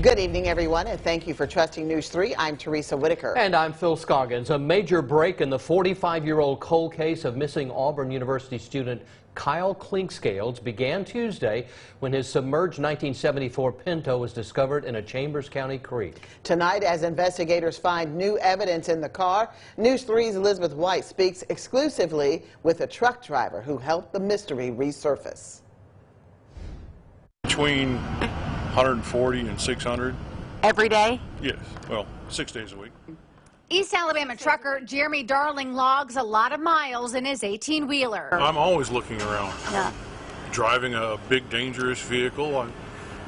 Good evening, everyone, and thank you for trusting News 3. I'm Teresa Whitaker. And I'm Phil Scoggins. A major break in the 45-year-old cold case of missing Auburn University student Kyle Clinkscales began Tuesday when his submerged 1974 Pinto was discovered in a Chambers County creek. Tonight, as investigators find new evidence in the car, News 3's Elizabeth White speaks exclusively with a truck driver who helped the mystery resurface. Between 140 and 600. Every day? Yes, well, 6 days a week. East Alabama trucker Jeremy Darling logs a lot of miles in his 18-wheeler. I'm always looking around. Yeah. Driving a big, dangerous vehicle, I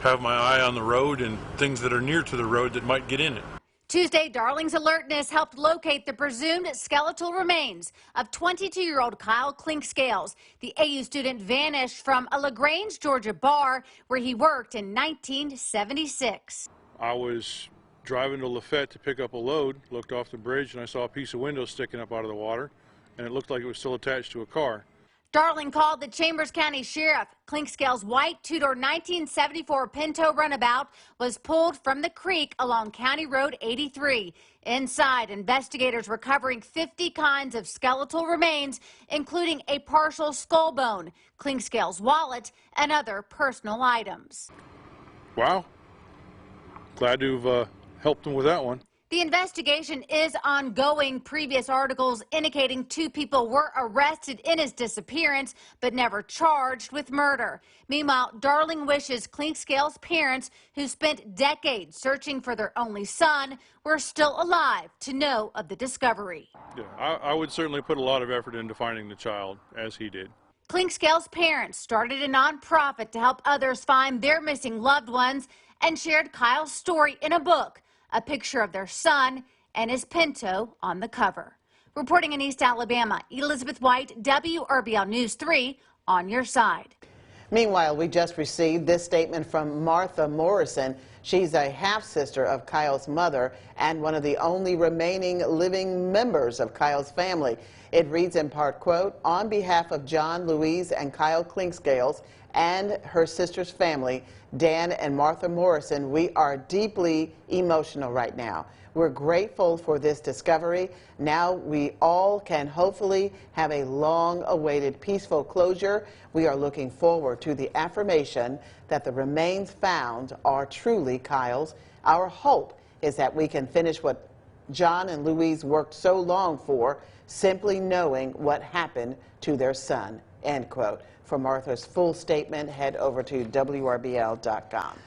have my eye on the road and things that are near to the road that might get in it. Tuesday, Darling's alertness helped locate the presumed skeletal remains of 22-year-old Kyle Clinkscales. The AU student vanished from a LaGrange, Georgia bar where he worked in 1976. I was driving to Lafayette to pick up a load, looked off the bridge, and I saw a piece of window sticking up out of the water, and it looked like it was still attached to a car. Darling called the Chambers County Sheriff. Clinkscales' white two-door 1974 Pinto runabout was pulled from the creek along County Road 83. Inside, investigators recovering 50 kinds of skeletal remains, including a partial skull bone, Clinkscales' wallet, and other personal items. Wow. Glad to have helped him with that one. The investigation is ongoing. Previous articles indicating 2 people were arrested in his disappearance, but never charged with murder. Meanwhile, Darling wishes Clinkscales' parents, who spent decades searching for their only son, were still alive to know of the discovery. Yeah, I would certainly put a lot of effort into finding the child, as he did. Clinkscales' parents started a nonprofit to help others find their missing loved ones and shared Kyle's story in a book, a picture of their son and his Pinto on the cover. Reporting in East Alabama, Elizabeth White, WRBL News 3, on your side. Meanwhile, we just received this statement from Martha Morrison. She's a half-sister of Kyle's mother and one of the only remaining living members of Kyle's family. It reads in part, quote, "On behalf of John, Louise, and Kyle Clinkscales and her sister's family, Dan and Martha Morrison, we are deeply emotional right now. We're grateful for this discovery. Now we all can hopefully have a long-awaited peaceful closure. We are looking forward to the affirmation that the remains found are truly Kyle's. Our hope is that we can finish what John and Louise worked so long for, simply knowing what happened to their son," end quote. For Martha's full statement, head over to WRBL.com.